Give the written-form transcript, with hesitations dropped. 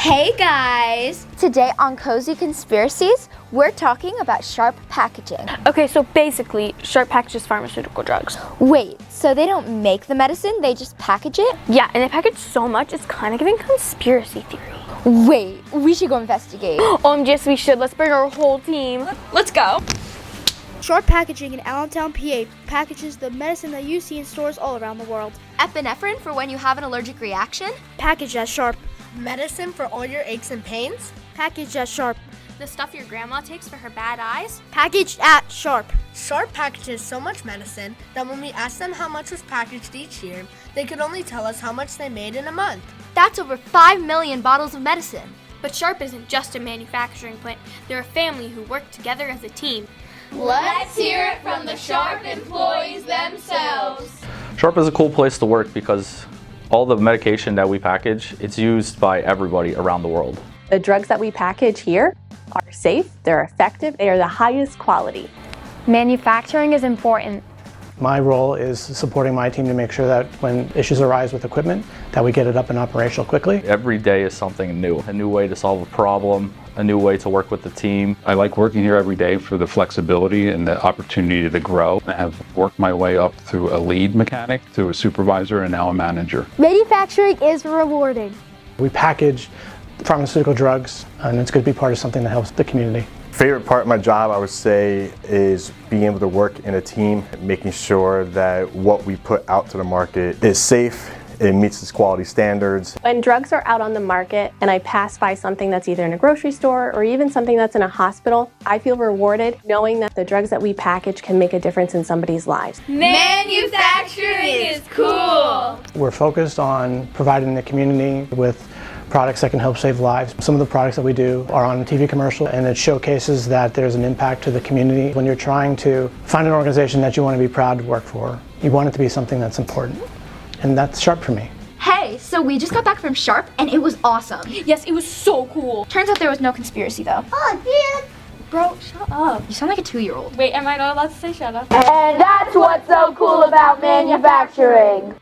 Hey guys! Today on Cozy Conspiracies, we're talking about Sharp packaging. Okay, so basically, Sharp packages pharmaceutical drugs. Wait, so they don't make the medicine, they just package it? Yeah, and they package so much, it's kind of giving conspiracy theory. Wait, we should go investigate. Yes, we should. Let's bring our whole team. Let's go. Sharp Packaging in Allentown, PA packages the medicine that you see in stores all around the world. Epinephrine for when you have an allergic reaction? Packaged at Sharp. Medicine for all your aches and pains? Packaged at Sharp. The stuff your grandma takes for her bad eyes? Packaged at Sharp. Sharp packages so much medicine that when we asked them how much was packaged each year, they could only tell us how much they made in a month. That's over 5 million bottles of medicine. But Sharp isn't just a manufacturing plant. They're a family who work together as a team. Let's hear it from the Sharp employees themselves. Sharp is a cool place to work because all the medication that we package, it's used by everybody around the world. The drugs that we package here are safe, they're effective, they are the highest quality. Manufacturing is important. My role is supporting my team to make sure that when issues arise with equipment, that we get it up and operational quickly. Every day is something new, a new way to solve a problem, a new way to work with the team. I like working here every day for the flexibility and the opportunity to grow. I have worked my way up through a lead mechanic, to a supervisor, and now a manager. Manufacturing is rewarding. We package pharmaceutical drugs, and it's good to be part of something that helps the community. Favorite part of my job, I would say, is being able to work in a team, making sure that what we put out to the market is safe, it meets its quality standards. When drugs are out on the market and I pass by something that's either in a grocery store or even something that's in a hospital, I feel rewarded knowing that the drugs that we package can make a difference in somebody's lives. Manufacturing is cool! We're focused on providing the community with products that can help save lives. Some of the products that we do are on a TV commercial, and it showcases that there's an impact to the community. When you're trying to find an organization that you want to be proud to work for, you want it to be something that's important. And that's Sharp for me. Hey, so we just got back from Sharp and it was awesome. Yes, it was so cool. Turns out there was no conspiracy though. Oh, dude! Bro, shut up. You sound like a 2-year-old. Wait, am I not allowed to say shut up? And that's what's so cool about manufacturing.